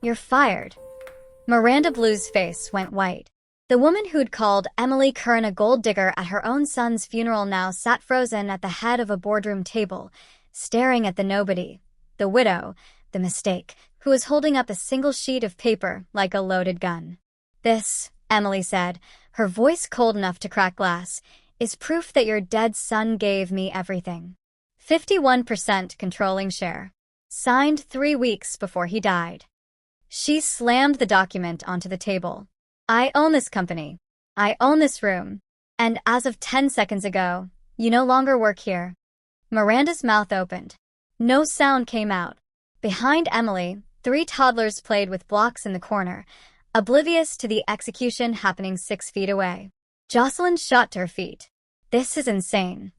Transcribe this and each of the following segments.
You're fired." Miranda Blue's face went white. The woman who'd called Emily Curran a gold digger at her own son's funeral now sat frozen at the head of a boardroom table, staring at the nobody, the widow, the mistake, who was holding up a single sheet of paper like a loaded gun. "This," Emily said, her voice cold enough to crack glass, "is proof that your dead son gave me everything. 51% controlling share. Signed 3 weeks before he died." She slammed the document onto the table. "I own this company. I own this room. And as of 10 seconds ago, you no longer work here." Miranda's mouth opened. No sound came out. Behind Emily, 3 toddlers played with blocks in the corner, oblivious to the execution happening 6 feet away. Jocelyn shot to her feet. "This is insane."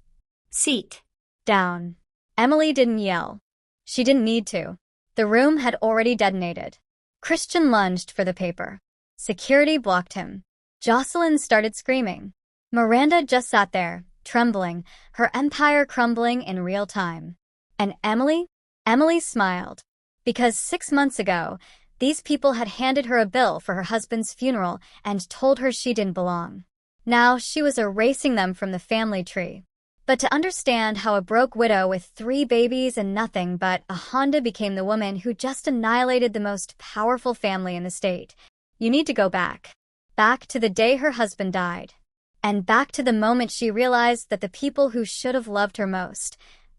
"Seat down." Emily didn't yell. She didn't need to. The room had already detonated. Christian lunged for the paper. Security blocked him. Jocelyn started screaming. Miranda just sat there, trembling, her empire crumbling in real time. And Emily? Emily smiled. Because 6 months ago, these people had handed her a bill for her husband's funeral and told her she didn't belong. Now she was erasing them from the family tree. But to understand how a broke widow with 3 babies and nothing but a Honda became the woman who just annihilated the most powerful family in the state, you need to go back. Back to the day her husband died. And back to the moment she realized that the people who should have loved her most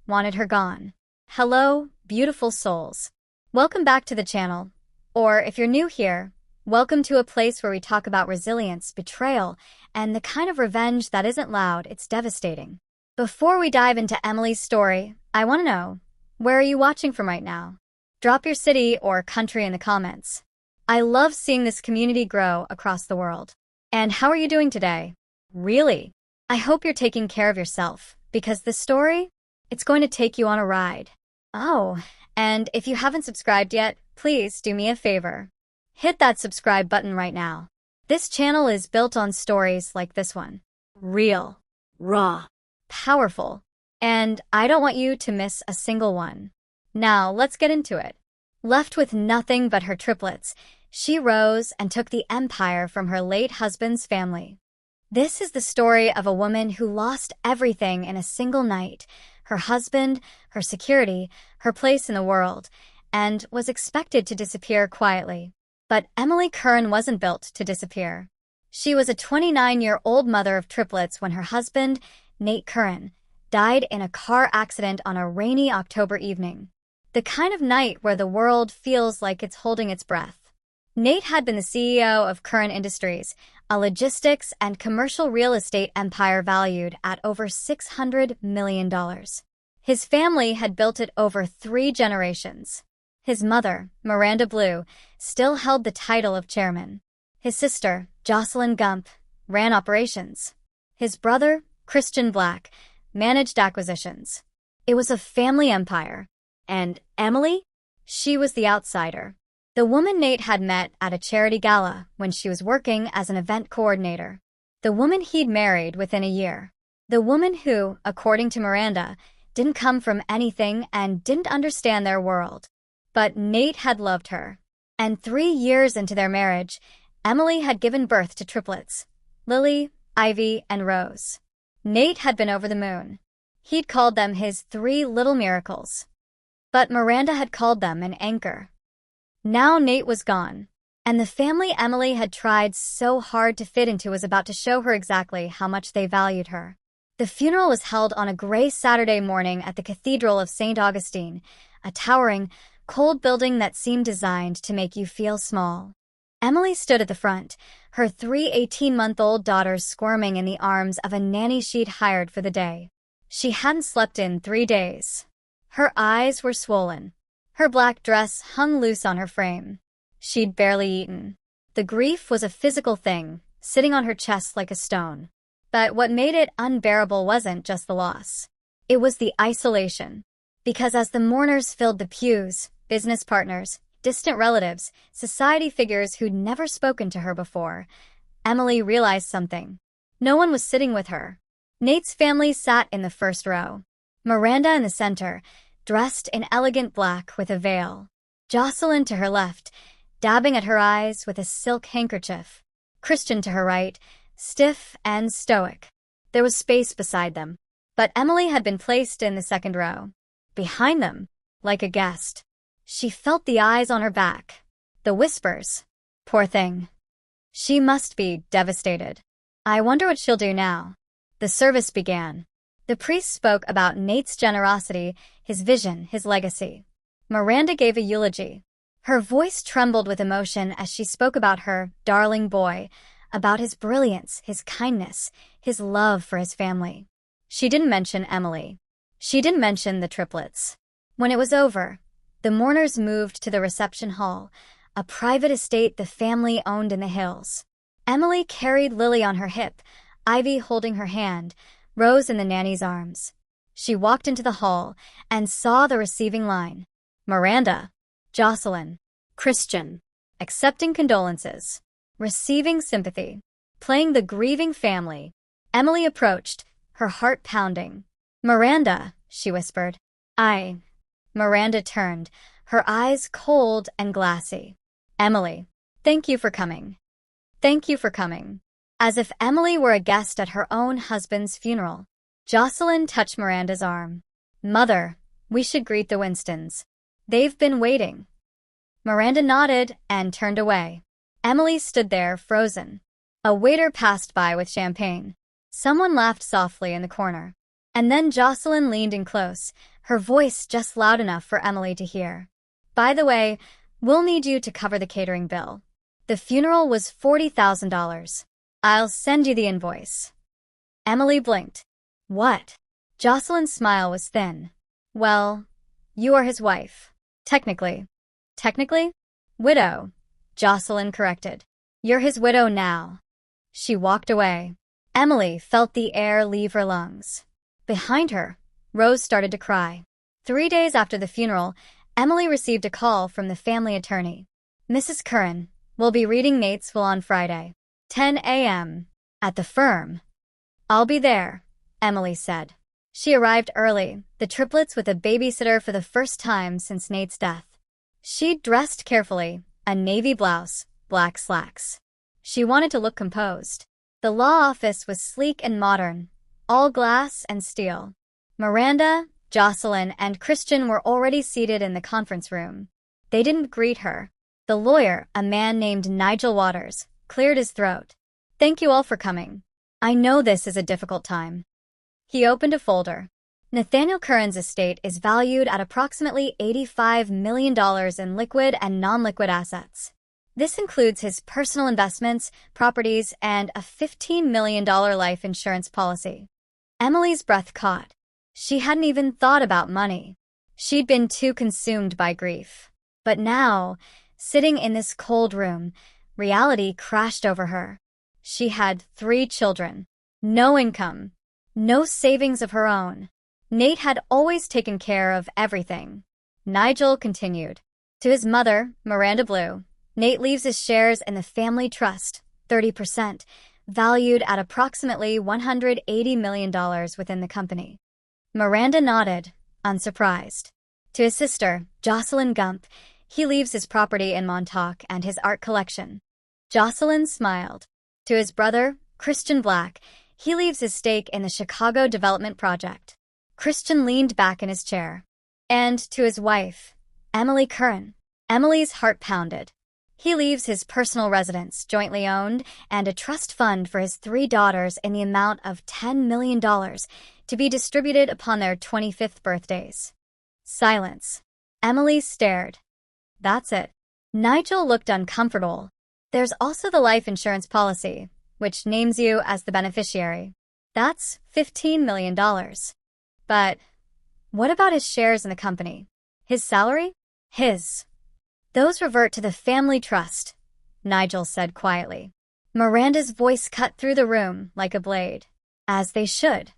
wanted her gone. Hello, beautiful souls. Welcome back to the channel. Or if you're new here, welcome to a place where we talk about resilience, betrayal, and the kind of revenge that isn't loud, it's devastating. Before we dive into Emily's story, I want to know, where are you watching from right now? Drop your city or country in the comments. I love seeing this community grow across the world. And how are you doing today? Really? I hope you're taking care of yourself, because this story, it's going to take you on a ride. Oh, and if you haven't subscribed yet, please do me a favor. Hit that subscribe button right now. This channel is built on stories like this one. Real, raw, powerful, and I don't want you to miss a single one. Now, let's get into it. Left with nothing but her triplets, she rose and took the empire from her late husband's family. This is the story of a woman who lost everything in a single night: her husband, her security, her place in the world, and was expected to disappear quietly. But Emily Curran wasn't built to disappear. She was a 29-year-old mother of triplets when her husband, Nate Curran, died in a car accident on a rainy October evening. The kind of night where the world feels like it's holding its breath. Nate had been the CEO of Curran Industries, a logistics and commercial real estate empire valued at over $600 million. His family had built it over 3 generations. His mother, Miranda Blue, still held the title of chairman. His sister, Jocelyn Gump, ran operations. His brother, Christian Black, managed acquisitions. It was a family empire. And Emily? She was the outsider. The woman Nate had met at a charity gala when she was working as an event coordinator. The woman he'd married within a year. The woman who, according to Miranda, didn't come from anything and didn't understand their world. But Nate had loved her. And 3 years into their marriage, Emily had given birth to triplets: Lily, Ivy, and Rose. Nate had been over the moon. He'd called them his 3 little miracles. But Miranda had called them an anchor. Now Nate was gone, and the family Emily had tried so hard to fit into was about to show her exactly how much they valued her. The funeral was held on a gray Saturday morning at the Cathedral of St. Augustine, a towering, cold building that seemed designed to make you feel small. Emily stood at the front, her 3 18-month-old daughters squirming in the arms of a nanny she'd hired for the day. She hadn't slept in 3 days. Her eyes were swollen. Her black dress hung loose on her frame. She'd barely eaten. The grief was a physical thing, sitting on her chest like a stone. But what made it unbearable wasn't just the loss. It was the isolation. Because as the mourners filled the pews, business partners, distant relatives, society figures who'd never spoken to her before, Emily realized something. No one was sitting with her. Nate's family sat in the first row. Miranda in the center, dressed in elegant black with a veil. Jocelyn to her left, dabbing at her eyes with a silk handkerchief. Christian to her right, stiff and stoic. There was space beside them, but Emily had been placed in the second row. Behind them, like a guest. She felt the eyes on her back. The whispers. Poor thing. She must be devastated. I wonder what she'll do now. The service began. The priest spoke about Nate's generosity, his vision, his legacy. Miranda gave a eulogy. Her voice trembled with emotion as she spoke about her darling boy, about his brilliance, his kindness, his love for his family. She didn't mention Emily. She didn't mention the triplets. When it was over, the mourners moved to the reception hall, a private estate the family owned in the hills. Emily carried Lily on her hip, Ivy holding her hand, Rose in the nanny's arms. She walked into the hall and saw the receiving line. Miranda, Jocelyn, Christian, accepting condolences, receiving sympathy, playing the grieving family. Emily approached, her heart pounding. Miranda, she whispered. Miranda turned, her eyes cold and glassy. Emily, thank you for coming. Thank you for coming. As if Emily were a guest at her own husband's funeral. Jocelyn touched Miranda's arm. Mother, we should greet the Winstons. They've been waiting. Miranda nodded and turned away. Emily stood there, frozen. A waiter passed by with champagne. Someone laughed softly in the corner. And then Jocelyn leaned in close, her voice just loud enough for Emily to hear. By the way, we'll need you to cover the catering bill. The funeral was $40,000. I'll send you the invoice. Emily blinked. What? Jocelyn's smile was thin. Well, you are his wife. Technically. Technically? Widow, Jocelyn corrected. You're his widow now. She walked away. Emily felt the air leave her lungs. Behind her, Rose started to cry. 3 days after the funeral, Emily received a call from the family attorney. Mrs. Curran will be reading Nate's will on Friday, 10 a.m. at the firm. I'll be there, Emily said. She arrived early, the triplets with a babysitter for the first time since Nate's death. She'd dressed carefully, a navy blouse, black slacks. She wanted to look composed. The law office was sleek and modern, all glass and steel. Miranda, Jocelyn, and Christian were already seated in the conference room. They didn't greet her. The lawyer, a man named Nigel Waters, cleared his throat. Thank you all for coming. I know this is a difficult time. He opened a folder. Nathaniel Curran's estate is valued at approximately $85 million in liquid and non-liquid assets. This includes his personal investments, properties, and a $15 million life insurance policy. Emily's breath caught. She hadn't even thought about money. She'd been too consumed by grief. But now, sitting in this cold room, reality crashed over her. She had 3 children, no income, no savings of her own. Nate had always taken care of everything. Nigel continued. To his mother, Miranda Blue, Nate leaves his shares in the family trust, 30%, valued at approximately $180 million within the company. Miranda nodded, unsurprised. To his sister, Jocelyn Gump, he leaves his property in Montauk and his art collection. Jocelyn smiled. To his brother, Christian Black, he leaves his stake in the Chicago Development Project. Christian leaned back in his chair. And to his wife, Emily Curran. Emily's heart pounded. He leaves his personal residence, jointly owned, and a trust fund for his 3 daughters in the amount of $10 million to be distributed upon their 25th birthdays. Silence. Emily stared. That's it. Nigel looked uncomfortable. There's also the life insurance policy, which names you as the beneficiary. That's $15 million. But what about his shares in the company? His salary? His. Those revert to the family trust, Nigel said quietly. Miranda's voice cut through the room like a blade. As they should.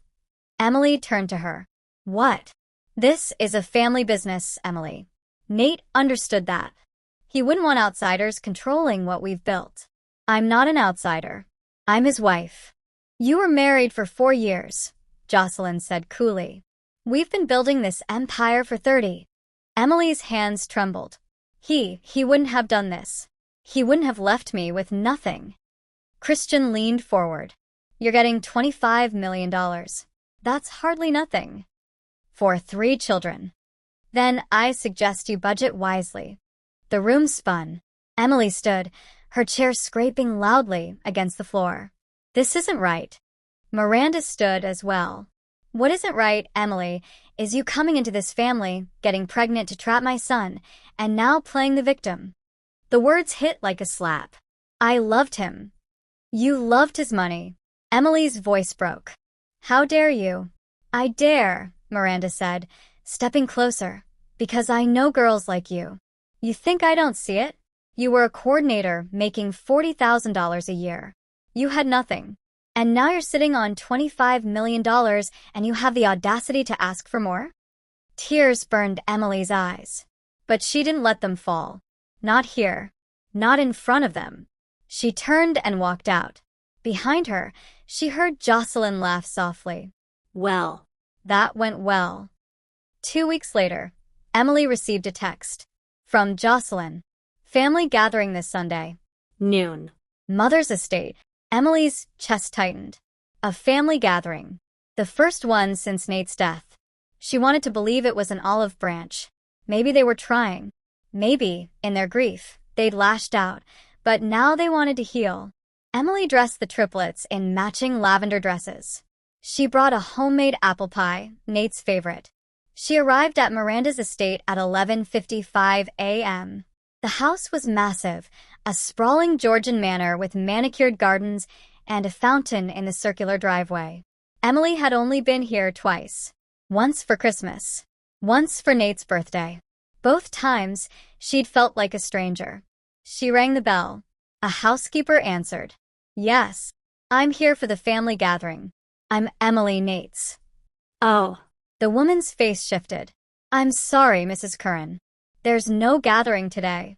Emily turned to her. What? This is a family business, Emily. Nate understood that. He wouldn't want outsiders controlling what we've built. I'm not an outsider. I'm his wife. You were married for 4 years, Jocelyn said coolly. We've been building this empire for 30. Emily's hands trembled. He wouldn't have done this. He wouldn't have left me with nothing. Christian leaned forward. You're getting $25 million. That's hardly nothing. For 3 children. Then I suggest you budget wisely. The room spun. Emily stood, her chair scraping loudly against the floor. This isn't right. Miranda stood as well. What isn't right, Emily, is you coming into this family, getting pregnant to trap my son, and now playing the victim. The words hit like a slap. I loved him. You loved his money. Emily's voice broke. How dare you? I dare, Miranda said, stepping closer, because I know girls like you. You think I don't see it? You were a coordinator making $40,000 a year. You had nothing. And now you're sitting on $25 million and you have the audacity to ask for more? Tears burned Emily's eyes. But she didn't let them fall. Not here. Not in front of them. She turned and walked out. Behind her, she heard Jocelyn laugh softly. Well. That went well. 2 weeks later, Emily received a text. From Jocelyn. Family gathering this Sunday. Noon. Mother's estate. Emily's chest tightened. A family gathering. The first one since Nate's death. She wanted to believe it was an olive branch. Maybe they were trying. Maybe, in their grief, they'd lashed out, but now they wanted to heal. Emily dressed the triplets in matching lavender dresses. She brought a homemade apple pie, Nate's favorite. She arrived at Miranda's estate at 11:55 a.m. The house was massive, a sprawling Georgian manor with manicured gardens and a fountain in the circular driveway. Emily had only been here twice. Once for Christmas. Once for Nate's birthday. Both times, she'd felt like a stranger. She rang the bell. A housekeeper answered. Yes, I'm here for the family gathering. I'm Emily Nates. Oh. The woman's face shifted. I'm sorry, Mrs. Curran. There's no gathering today.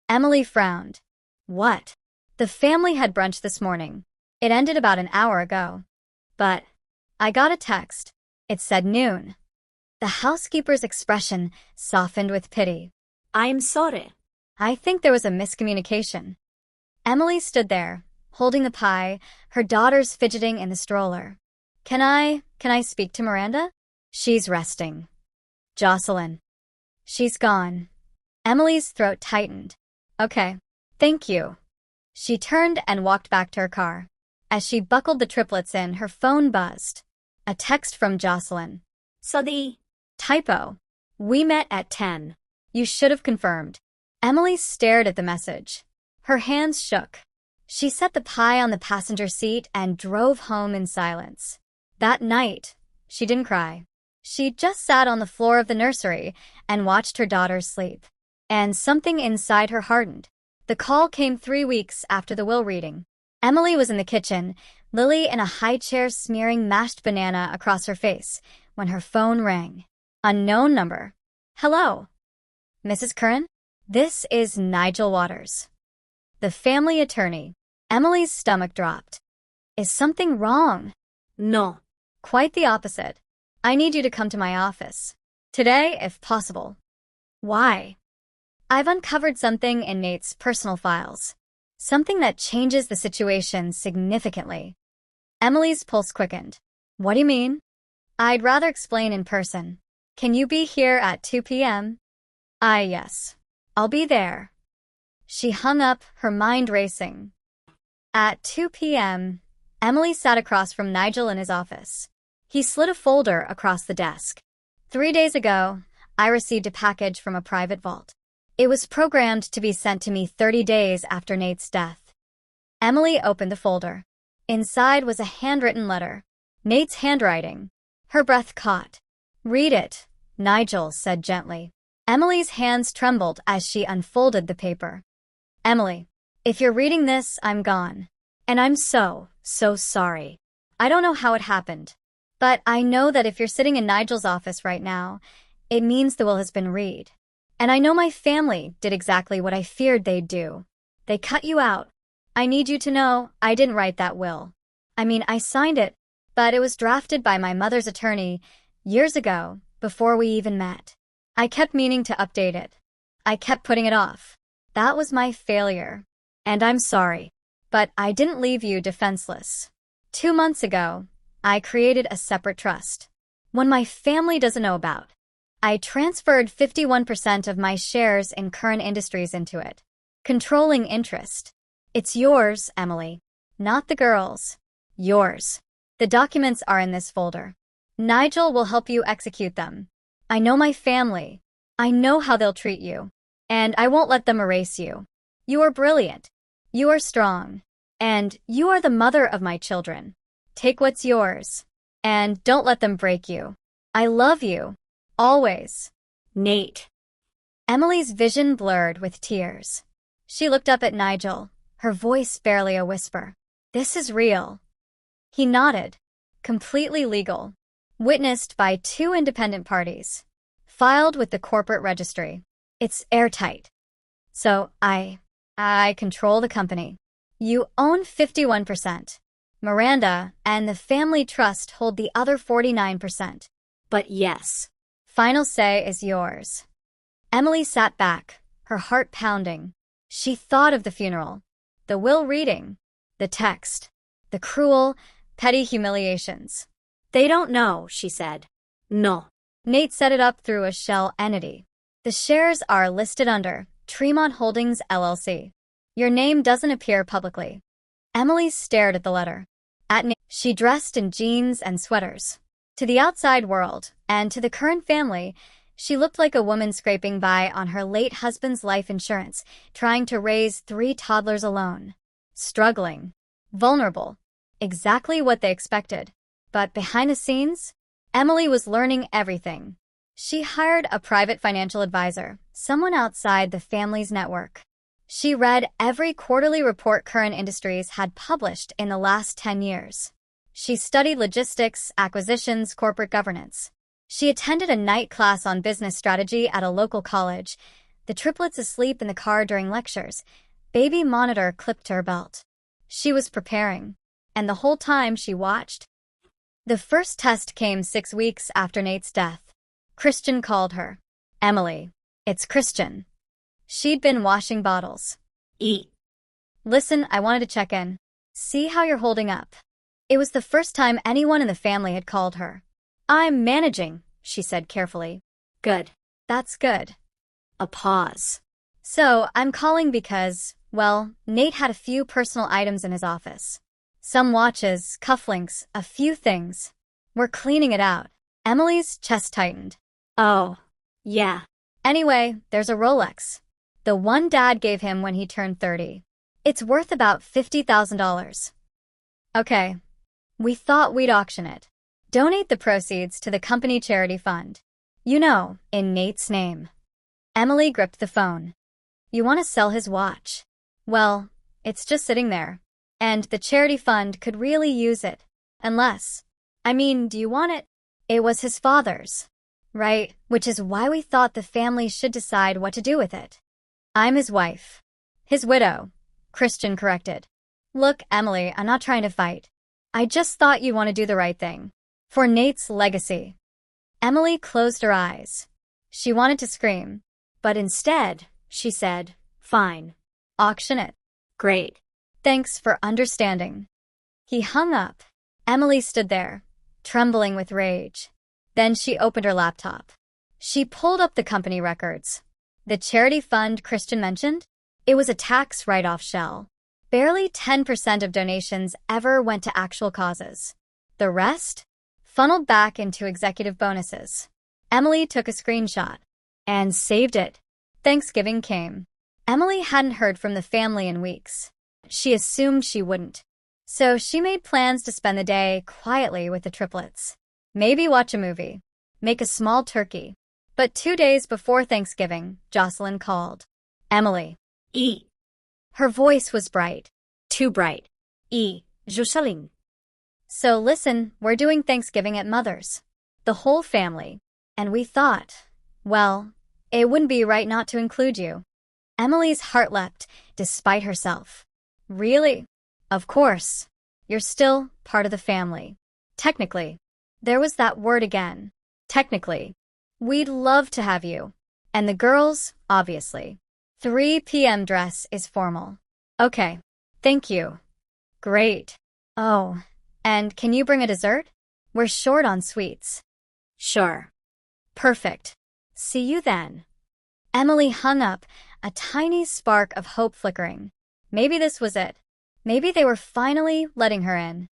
Emily frowned. What? The family had brunch this morning. It ended about an hour ago. But I got a text. It said noon. The housekeeper's expression softened with pity. I'm sorry. I think there was a miscommunication. Emily stood there, holding the pie, her daughters fidgeting in the stroller. Can I speak to Miranda? She's resting. Jocelyn. She's gone. Emily's throat tightened. Okay, thank you. She turned and walked back to her car. As she buckled the triplets in, her phone buzzed. A text from Jocelyn. So the typo. We met at 10. You should have confirmed. Emily stared at the message. Her hands shook. She set the pie on the passenger seat and drove home in silence. That night, she didn't cry. She just sat on the floor of the nursery and watched her daughters sleep. And something inside her hardened. The call came 3 weeks after the will reading. Emily was in the kitchen, Lily in a high chair smearing mashed banana across her face, when her phone rang. Unknown number. Hello. Mrs. Curran? This is Nigel Waters. The family attorney. Emily's stomach dropped. Is something wrong? No. Quite the opposite. I need you to come to my office. Today, if possible. Why? I've uncovered something in Nate's personal files. Something that changes the situation significantly. Emily's pulse quickened. What do you mean? I'd rather explain in person. Can you be here at 2 p.m.? Yes. I'll be there. She hung up, her mind racing. At 2 p.m., Emily sat across from Nigel in his office. He slid a folder across the desk. 3 days ago, I received a package from a private vault. It was programmed to be sent to me 30 days after Nate's death. Emily opened the folder. Inside was a handwritten letter. Nate's handwriting. Her breath caught. Read it, Nigel said gently. Emily's hands trembled as she unfolded the paper. Emily, if you're reading this, I'm gone. And I'm so sorry. I don't know how it happened. But I know that if you're sitting in Nigel's office right now, it means the will has been read. And I know my family did exactly what I feared they'd do. They cut you out. I need you to know I didn't write that will. I mean, I signed it, but it was drafted by my mother's attorney years ago, before we even met. I kept meaning to update it. I kept putting it off. That was my failure. And I'm sorry. But I didn't leave you defenseless. 2 months ago, I created a separate trust. One my family doesn't know about. I transferred 51% of my shares in current industries into it. Controlling interest. It's yours, Emily. Not the girls. Yours. The documents are in this folder. Nigel will help you execute them. I know my family. I know how they'll treat you. And I won't let them erase you. You are brilliant. You are strong. And you are the mother of my children. Take what's yours. And don't let them break you. I love you. Always. Nate. Emily's vision blurred with tears. She looked up at Nigel, her voice barely a whisper. This is real. He nodded. Completely legal. Witnessed by 2 independent parties. Filed with the corporate registry. It's airtight. So I control the company. You own 51%. Miranda and the family trust hold the other 49%. But yes. Final say is yours. Emily sat back, her heart pounding. She thought of the funeral, the will reading, the text, the cruel, petty humiliations. They don't know, she said. No. Nate set it up through a shell entity. The shares are listed under Tremont Holdings, LLC. Your name doesn't appear publicly. Emily stared at the letter. At Nate, she dressed in jeans and sweaters. To the outside world, and to the current family, she looked like a woman scraping by on her late husband's life insurance, trying to raise 3 toddlers alone. Struggling. Vulnerable. Exactly what they expected. But behind the scenes, Emily was learning everything. She hired a private financial advisor, someone outside the family's network. She read every quarterly report Current Industries had published in the last 10 years. She studied logistics, acquisitions, corporate governance. She attended a night class on business strategy at a local college, the triplets asleep in the car during lectures, baby monitor clipped to her belt. She was preparing, and the whole time she watched. The first test came 6 weeks after Nate's death. Christian called her. Emily, it's Christian. She'd been washing bottles. Listen, I wanted to check in. See how you're holding up. It was the first time anyone in the family had called her. I'm managing, she said carefully. Good. That's good. A pause. So, I'm calling because, well, Nate had a few personal items in his office. Some watches, cufflinks, a few things. We're cleaning it out. Emily's chest tightened. Oh, yeah. Anyway, there's a Rolex. The one Dad gave him when he turned 30. It's worth about $50,000. Okay. We thought we'd auction it. Donate the proceeds to the company charity fund. You know, in Nate's name. Emily gripped the phone. You want to sell his watch? Well, it's just sitting there. And the charity fund could really use it. Unless, do you want it? It was his father's. Right, which is why we thought the family should decide what to do with it. I'm his wife. His widow, Christian corrected. Look, Emily, I'm not trying to fight. I just thought you'd want to do the right thing. For Nate's legacy. Emily closed her eyes. She wanted to scream. But instead, she said, fine. Auction it. Great. Thanks for understanding. He hung up. Emily stood there, trembling with rage. Then she opened her laptop. She pulled up the company records. The charity fund Christian mentioned? It was a tax write-off shell. Barely 10% of donations ever went to actual causes. The rest? Funneled back into executive bonuses. Emily took a screenshot and saved it. Thanksgiving came. Emily hadn't heard from the family in weeks. She assumed she wouldn't. So she made plans to spend the day quietly with the triplets. Maybe watch a movie. Make a small turkey. But 2 days before Thanksgiving, Jocelyn called. Emily. Her voice was bright. Too bright. Jocelyn. So listen, we're doing Thanksgiving at Mother's. The whole family. And we thought, well, it wouldn't be right not to include you. Emily's heart leapt, despite herself. Really? Of course. You're still part of the family. Technically. There was that word again. Technically. We'd love to have you. And the girls, obviously. 3 p.m. dress is formal. Okay. Thank you. Great. Oh, and can you bring a dessert? We're short on sweets. Sure. Perfect. See you then. Emily hung up, a tiny spark of hope flickering. Maybe this was it. Maybe they were finally letting her in.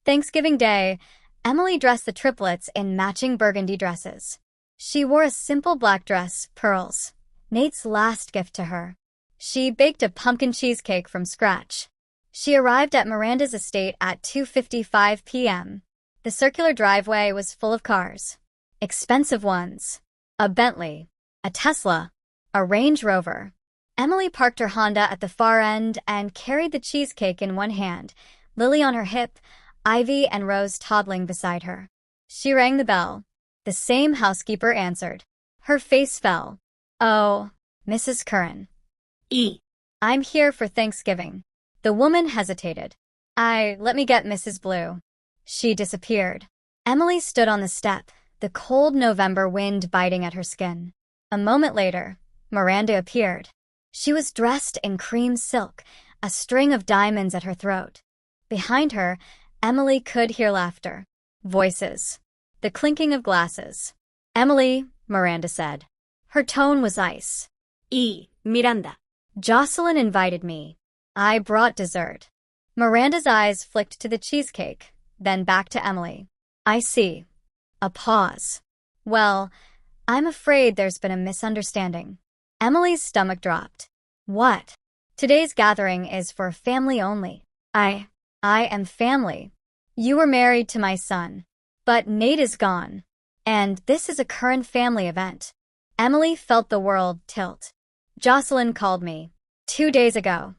Thanksgiving Day, Emily dressed the triplets in matching burgundy dresses. She wore a simple black dress, pearls, Nate's last gift to her. She baked a pumpkin cheesecake from scratch. She arrived at Miranda's estate at 2:55 p.m. The circular driveway was full of cars. Expensive ones. A Bentley, a Tesla, a Range Rover. Emily parked her Honda at the far end and carried the cheesecake in one hand, Lily on her hip, Ivy and Rose toddling beside her. She rang the bell. The same housekeeper answered. Her face fell. Oh, Mrs. Curran. I'm here for Thanksgiving. The woman hesitated. Let me get Mrs. Blue. She disappeared. Emily stood on the step, the cold November wind biting at her skin. A moment later, Miranda appeared. She was dressed in cream silk, a string of diamonds at her throat. Behind her, Emily could hear laughter. Voices. The clinking of glasses. Emily, Miranda said. Her tone was ice. Miranda. Jocelyn invited me. I brought dessert. Miranda's eyes flicked to the cheesecake, then back to Emily. I see. A pause. Well, I'm afraid there's been a misunderstanding. Emily's stomach dropped. What? Today's gathering is for family only. I am family. You were married to my son. But Nate is gone. And this is a current family event. Emily felt the world tilt. Jocelyn called me 2 days ago.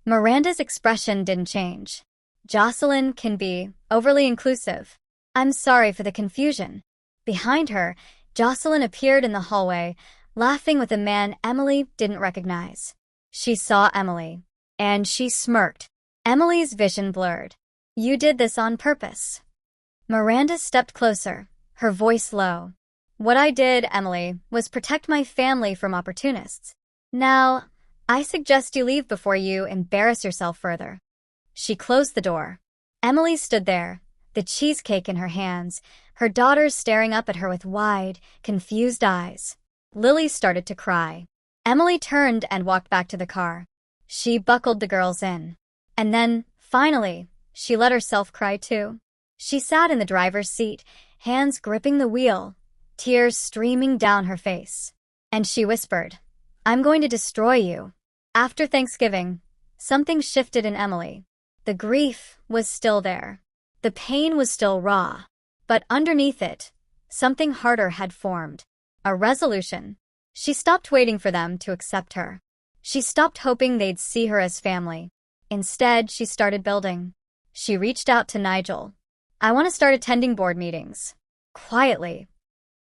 Miranda's expression didn't change. Jocelyn can be overly inclusive. I'm sorry for the confusion. Behind her, Jocelyn appeared in the hallway, laughing with a man Emily didn't recognize. She saw Emily, and she smirked. Emily's vision blurred. You did this on purpose. Miranda stepped closer, her voice low. What I did, Emily, was protect my family from opportunists. Now, I suggest you leave before you embarrass yourself further. She closed the door. Emily stood there, the cheesecake in her hands, her daughters staring up at her with wide, confused eyes. Lily started to cry. Emily turned and walked back to the car. She buckled the girls in. And then, finally, she let herself cry too. She sat in the driver's seat, hands gripping the wheel, tears streaming down her face. And she whispered, I'm going to destroy you. After Thanksgiving, something shifted in Emily. The grief was still there. The pain was still raw. But underneath it, something harder had formed. A resolution. She stopped waiting for them to accept her. She stopped hoping they'd see her as family. Instead, she started building. She reached out to Nigel. I want to start attending board meetings. Quietly.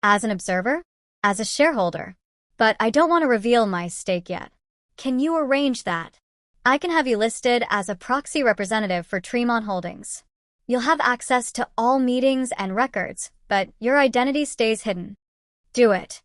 As an observer? As a shareholder. But I don't want to reveal my stake yet. Can you arrange that? I can have you listed as a proxy representative for Tremont Holdings. You'll have access to all meetings and records, but your identity stays hidden. Do it.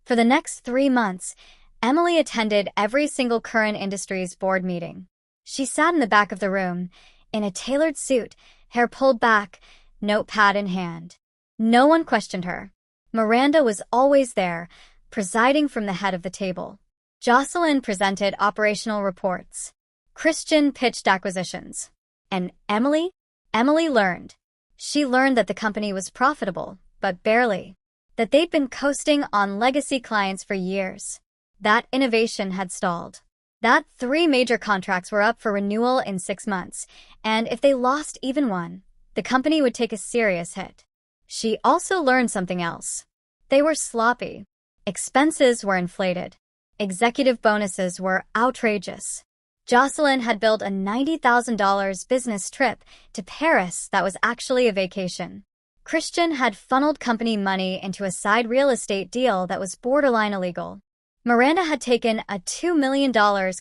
For the next 3 months, Emily attended every single Curran Industries board meeting. She sat in the back of the room, in a tailored suit, hair pulled back, notepad in hand. No one questioned her. Miranda was always there, presiding from the head of the table. Jocelyn presented operational reports. Christian pitched acquisitions. And Emily? Emily learned. She learned that the company was profitable, but barely. That they'd been coasting on legacy clients for years. That innovation had stalled. That 3 major contracts were up for renewal in 6 months, and if they lost even one, the company would take a serious hit. She also learned something else. They were sloppy. Expenses were inflated. Executive bonuses were outrageous. Jocelyn had built a $90,000 business trip to Paris that was actually a vacation. Christian had funneled company money into a side real estate deal that was borderline illegal. Miranda had taken a $2 million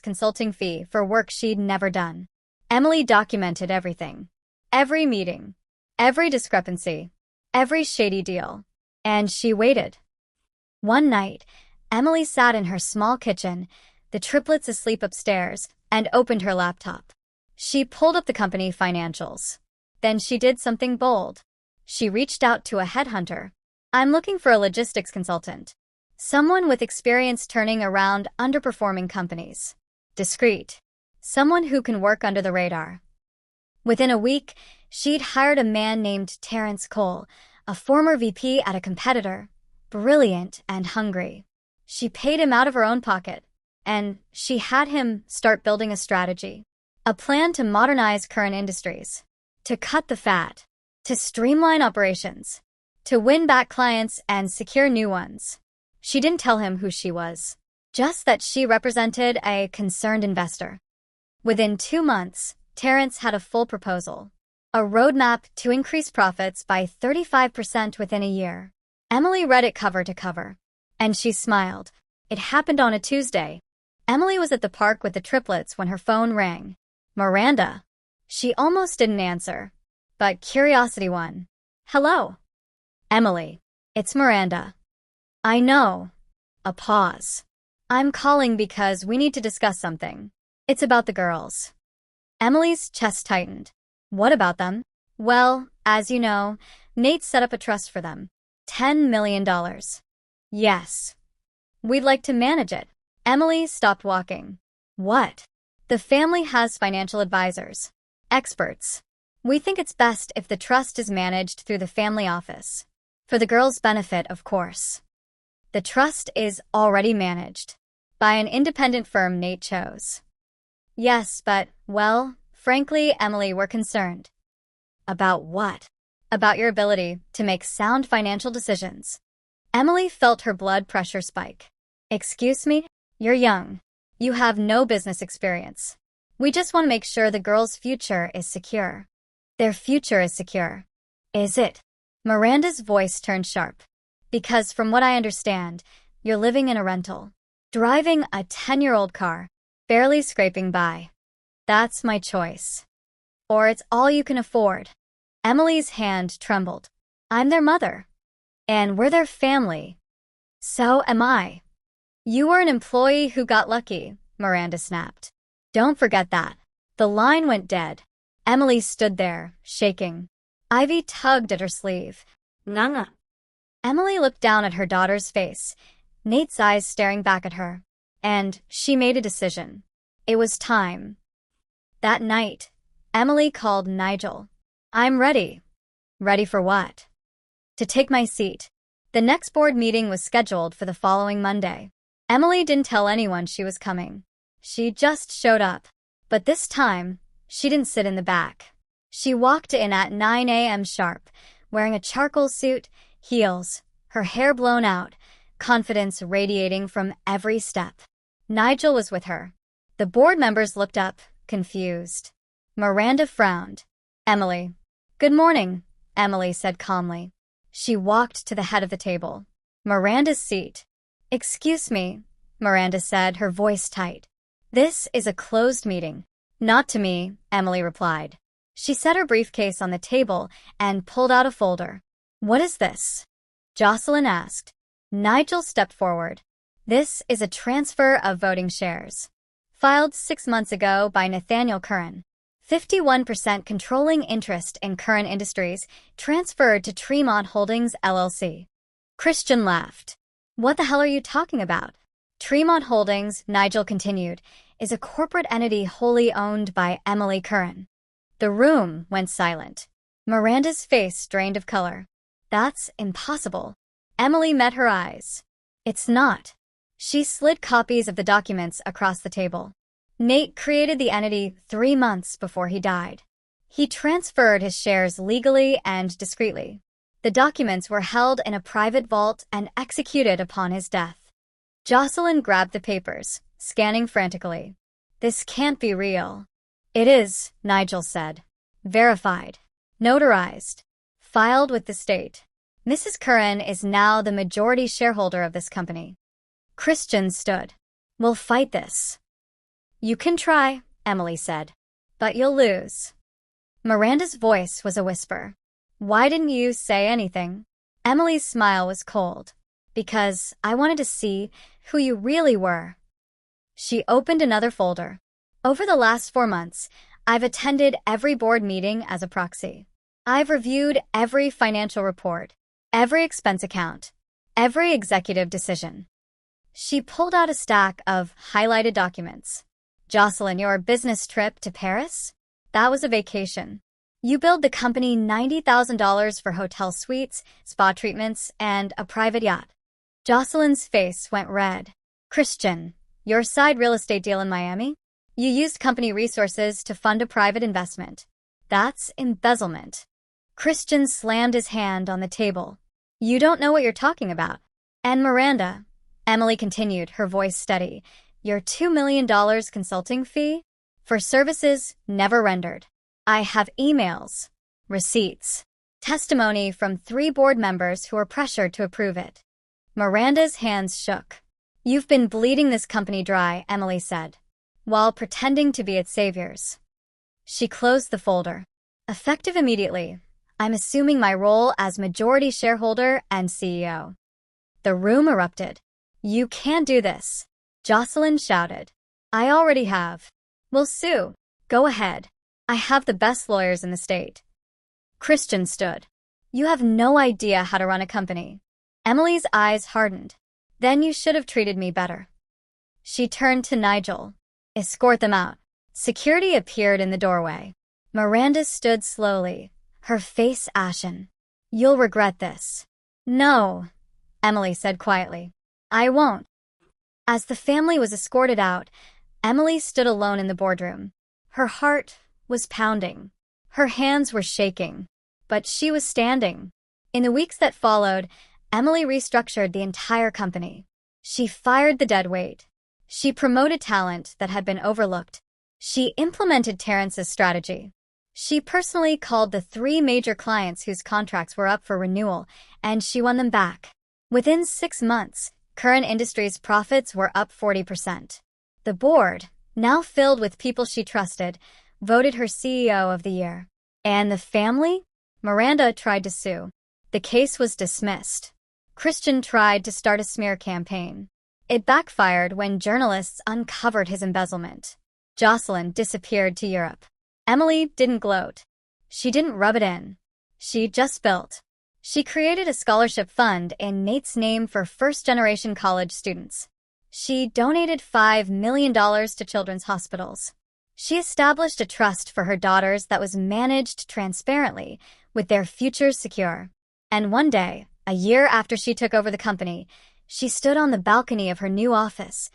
consulting fee for work she'd never done. Emily documented everything. Every meeting. Every discrepancy. Every shady deal. And she waited. One night, Emily sat in her small kitchen, the triplets asleep upstairs, and opened her laptop. She pulled up the company financials. Then she did something bold. She reached out to a headhunter. I'm looking for a logistics consultant. Someone with experience turning around underperforming companies. Discreet. Someone who can work under the radar. Within a week, she'd hired a man named Terrence Cole, a former VP at a competitor, brilliant and hungry. She paid him out of her own pocket, and she had him start building a strategy, a plan to modernize current industries, to cut the fat, to streamline operations, to win back clients and secure new ones. She didn't tell him who she was, just that she represented a concerned investor. Within 2 months, Terrence had a full proposal, a roadmap to increase profits by 35% within a year. Emily read it cover to cover, and she smiled. It happened on a Tuesday. Emily was at the park with the triplets when her phone rang. Miranda. She almost didn't answer, but curiosity won. Hello. Emily. It's Miranda. I know. A pause. I'm calling because we need to discuss something. It's about the girls. Emily's chest tightened. What about them? Well, as you know, Nate set up a trust for them. $10 million. Yes. We'd like to manage it. Emily stopped walking. What? The family has financial advisors. Experts. We think it's best if the trust is managed through the family office. For the girls' benefit, of course. The trust is already managed by an independent firm Nate chose. Yes, but, well, frankly, Emily, we're concerned. About what? About your ability to make sound financial decisions. Emily felt her blood pressure spike. Excuse me? You're young. You have no business experience. We just want to make sure the girls' future is secure. Their future is secure. Is it? Miranda's voice turned sharp. Because from what I understand, you're living in a rental. Driving a 10-year-old car. Barely scraping by. That's my choice. Or it's all you can afford. Emily's hand trembled. I'm their mother. And we're their family. So am I. You were an employee who got lucky, Miranda snapped. Don't forget that. The line went dead. Emily stood there, shaking. Ivy tugged at her sleeve. Nga. Emily looked down at her daughter's face, Nate's eyes staring back at her. And she made a decision. It was time. That night, Emily called Nigel. I'm ready. Ready for what? To take my seat. The next board meeting was scheduled for the following Monday. Emily didn't tell anyone she was coming. She just showed up. But this time, she didn't sit in the back. She walked in at 9 a.m. sharp, wearing a charcoal suit, heels, her hair blown out, confidence radiating from every step. Nigel was with her. The board members looked up, confused. Miranda frowned. Emily. Good morning, Emily said calmly. She walked to the head of the table. Miranda's seat. Excuse me, Miranda said, her voice tight. This is a closed meeting. Not to me, Emily replied. She set her briefcase on the table and pulled out a folder. What is this? Jocelyn asked. Nigel stepped forward. This is a transfer of voting shares. Filed 6 months ago by Nathaniel Curran. 51% controlling interest in Curran Industries transferred to Tremont Holdings, LLC. Christian laughed. What the hell are you talking about? Tremont Holdings, Nigel continued, is a corporate entity wholly owned by Emily Curran. The room went silent. Miranda's face drained of color. That's impossible. Emily met her eyes. It's not. She slid copies of the documents across the table. Nate created the entity 3 months before he died. He transferred his shares legally and discreetly. The documents were held in a private vault and executed upon his death. Jocelyn grabbed the papers, scanning frantically. This can't be real. It is, Nigel said. Verified. Notarized. Filed with the state. Mrs. Curran is now the majority shareholder of this company. Christian stood. We'll fight this. You can try, Emily said. But you'll lose. Miranda's voice was a whisper. Why didn't you say anything? Emily's smile was cold. Because I wanted to see who you really were. She opened another folder. Over the last 4 months, I've attended every board meeting as a proxy. I've reviewed every financial report, every expense account, every executive decision. She pulled out a stack of highlighted documents. Jocelyn, your business trip to Paris? That was a vacation. You billed the company $90,000 for hotel suites, spa treatments, and a private yacht. Jocelyn's face went red. Christian, your side real estate deal in Miami? You used company resources to fund a private investment. That's embezzlement. Christian slammed his hand on the table. You don't know what you're talking about. And Miranda, Emily continued, her voice steady, your $2 million consulting fee? For services never rendered. I have emails, receipts, testimony from 3 board members who are pressured to approve it. Miranda's hands shook. You've been bleeding this company dry, Emily said, while pretending to be its saviors. She closed the folder. Effective immediately, I'm assuming my role as majority shareholder and CEO. The room erupted. You can't do this, Jocelyn shouted. I already have. We'll sue. Go ahead. I have the best lawyers in the state. Christian stood. You have no idea how to run a company. Emily's eyes hardened. Then you should have treated me better. She turned to Nigel. Escort them out. Security appeared in the doorway. Miranda stood slowly, her face ashen. You'll regret this. No, Emily said quietly. I won't. As the family was escorted out, Emily stood alone in the boardroom. Her heart was pounding. Her hands were shaking. But she was standing. In the weeks that followed, Emily restructured the entire company. She fired the deadweight. She promoted talent that had been overlooked. She implemented Terrence's strategy. She personally called the 3 major clients whose contracts were up for renewal, and she won them back. Within 6 months, Current Industries' profits were up 40%. The board, now filled with people she trusted, voted her CEO of the year. And the family? Miranda tried to sue. The case was dismissed. Christian tried to start a smear campaign. It backfired when journalists uncovered his embezzlement. Jocelyn disappeared to Europe. Emily didn't gloat. She didn't rub it in. She just built. She created a scholarship fund in Nate's name for first-generation college students. She donated $5 million to children's hospitals. She established a trust for her daughters that was managed transparently, with their futures secure. And one day, a year after she took over the company, she stood on the balcony of her new office,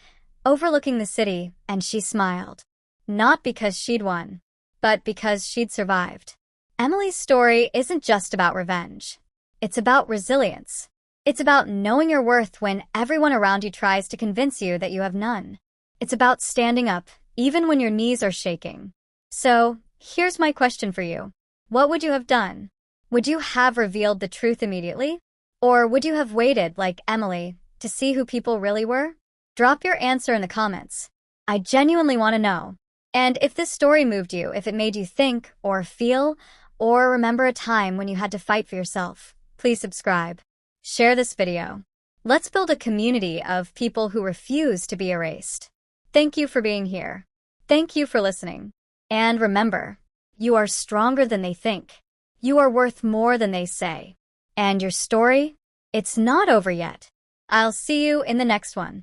overlooking the city, and she smiled. Not because she'd won, but because she'd survived. Emily's story isn't just about revenge. It's about resilience. It's about knowing your worth when everyone around you tries to convince you that you have none. It's about standing up, even when your knees are shaking. So, here's my question for you. What would you have done? Would you have revealed the truth immediately? Or would you have waited, like Emily, to see who people really were? Drop your answer in the comments. I genuinely want to know. And if this story moved you, if it made you think, or feel, or remember a time when you had to fight for yourself, please subscribe. Share this video. Let's build a community of people who refuse to be erased. Thank you for being here. Thank you for listening. And remember, you are stronger than they think. You are worth more than they say. And your story? It's not over yet. I'll see you in the next one.